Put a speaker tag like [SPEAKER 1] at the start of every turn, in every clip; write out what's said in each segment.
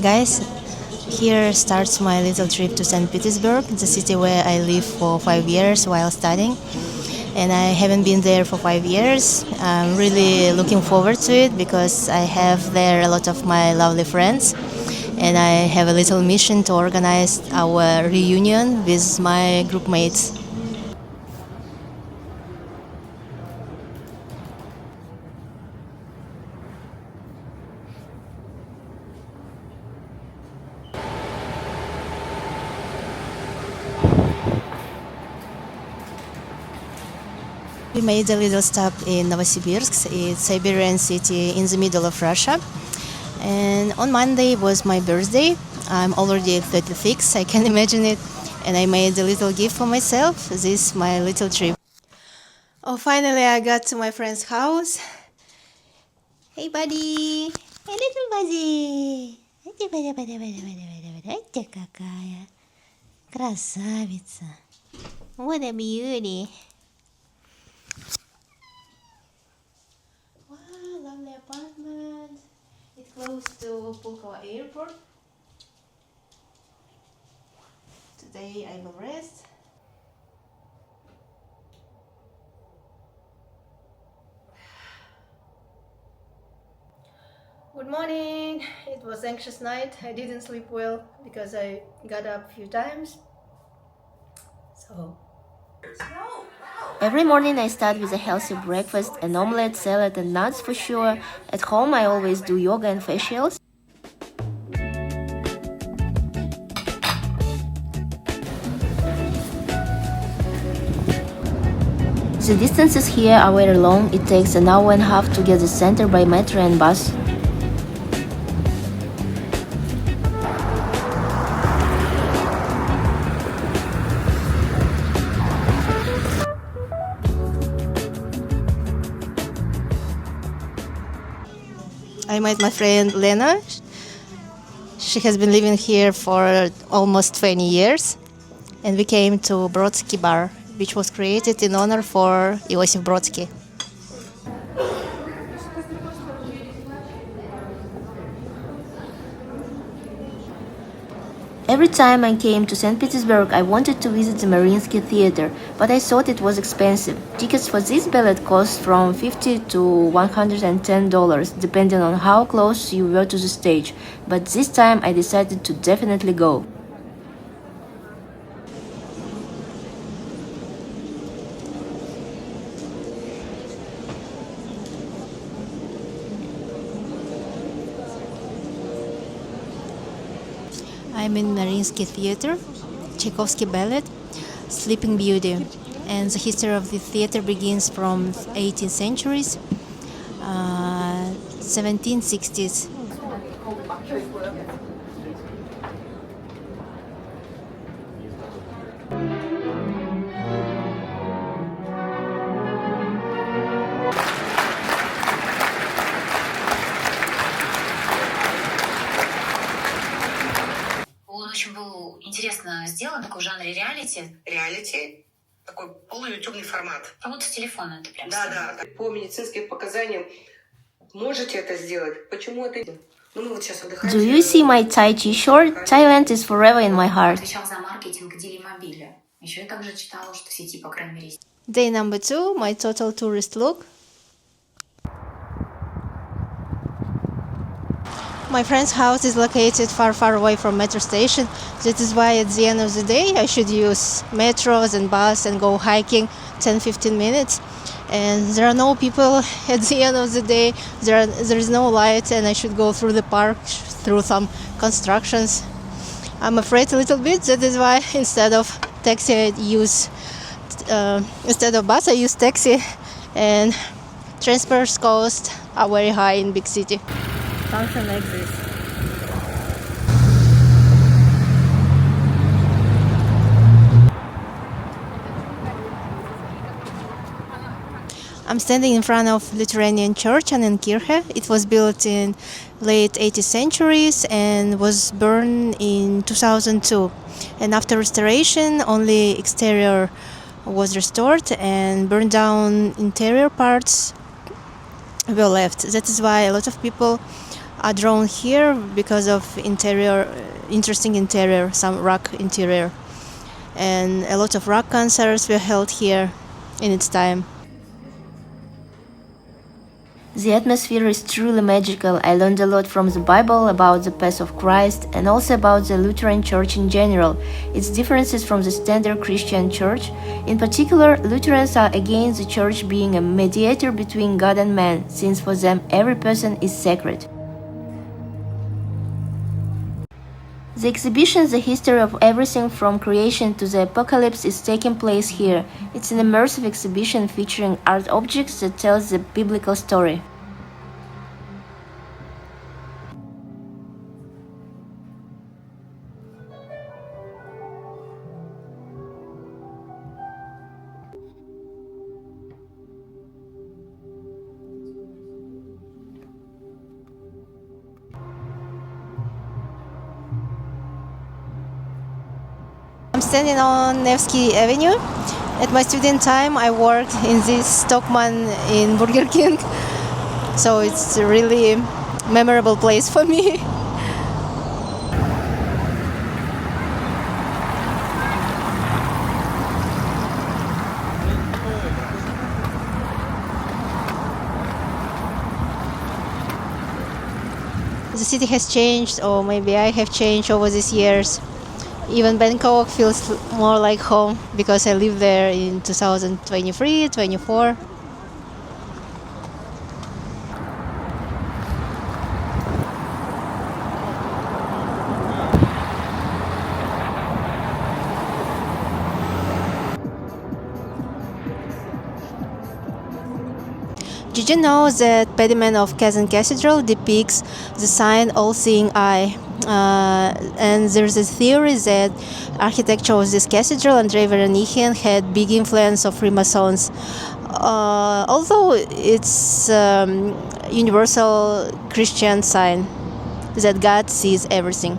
[SPEAKER 1] guys, here starts my little trip to St. Petersburg, the city where I lived for 5 years while studying. And I haven't been there for 5 years. I'm really looking forward to it because I have there a lot of my lovely friends. And I have a little mission to organize our reunion with my group mates. We made a little stop in Novosibirsk. It's a Siberian city in the middle of Russia. And on Monday was my birthday. I'm already 36, I can imagine it. And I made a little gift for myself. This is my little trip. Oh, finally I got to my friend's house. Hey, buddy! Hey, little buddy! Ай, какая красавица! What a beauty! Wow, lovely apartment. It's close to Pulkovo airport. Today I will rest. Good morning. It was anxious night. I didn't sleep well because I got up a few times.
[SPEAKER 2] Every morning I start with a healthy breakfast, an omelette, salad and nuts for sure. At home I always do yoga and facials. The distances here are very long. It takes an hour and a half to get to the center by metro and bus.
[SPEAKER 1] I met my friend Lena. She has been living here for almost 20 years. And we came to Brodsky Bar, which was created in honor for Iosif Brodsky.
[SPEAKER 2] Every time I came to St. Petersburg, I wanted to visit the Mariinsky Theater, but I thought it was expensive. Tickets for this ballet cost from $50 to $110, depending on how close you were to the stage. But this time I decided to definitely go.
[SPEAKER 1] I'm in Mariinsky Theater, Tchaikovsky Ballet, Sleeping Beauty. And the history of the theater begins from 18th centuries, 1760s.
[SPEAKER 3] Очень был интересно сделан, такой в жанре реалити.
[SPEAKER 4] Реалити, такой полуютубный формат.
[SPEAKER 3] Как будто с телефона это прям.
[SPEAKER 4] Да. По медицинским показаниям можете это сделать. Почему это? Ну, мы вот сейчас отдыхаем.
[SPEAKER 2] Do you see my Thai t-shirt? Thailand is forever in my heart.
[SPEAKER 3] Отвечал за маркетинг Делимобиля. Еще я также читала, что в сети, по крайней мере, есть.
[SPEAKER 1] Day number 2, my total tourist look. My friend's house is located far away from metro station. That is why at the end of the day I should use metros and bus and go hiking 10-15 minutes. And there are no people at the end of the day. There is no light and I should go through the park, through some constructions. I'm afraid a little bit. That is why instead of taxi instead of bus I use taxi, and transport costs are very high in big city. Something like this. I'm standing in front of Lithuanian church Annenkirche. It was built in late 18th centuries and was burned in 2002. And after restoration, only exterior was restored and burned down interior parts were left. That is why a lot of people are drawn here because of interesting interior, some rock interior. And a lot of rock concerts were held here in its time.
[SPEAKER 2] The atmosphere is truly magical. I learned a lot from the Bible about the path of Christ and also about the Lutheran Church in general, its differences from the standard Christian church. In particular, Lutherans are against the church being a mediator between God and man, since for them every person is sacred. The exhibition The History of Everything from Creation to the Apocalypse is taking place here. It's an immersive exhibition featuring art objects that tells the biblical story.
[SPEAKER 1] I'm standing on Nevsky Avenue. At my student time, I worked in this Stockman in Burger King, so it's a really memorable place for me. The city has changed, or maybe I have changed over these years. Even Bangkok feels more like home because I lived there in 2023, 24. Did you know that pediment of Kazan Cathedral depicts the sign all-seeing eye? And there's a theory that architecture of this cathedral, Andrei Veronichian, had big influence of Freemasons. Although it's universal Christian sign that God sees everything.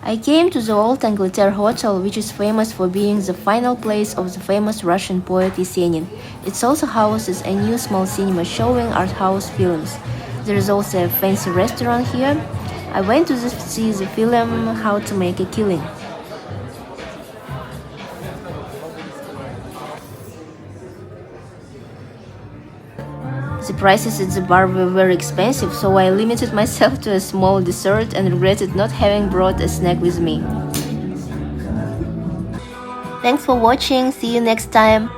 [SPEAKER 2] I came to the Old Angleterre Hotel, which is famous for being the final place of the famous Russian poet Yesenin. It also houses a new small cinema showing art house films. There is also a fancy restaurant here. I went to see the film How to Make a Killing. The prices at the bar were very expensive, so I limited myself to a small dessert and regretted not having brought a snack with me. Thanks for watching, see you next time!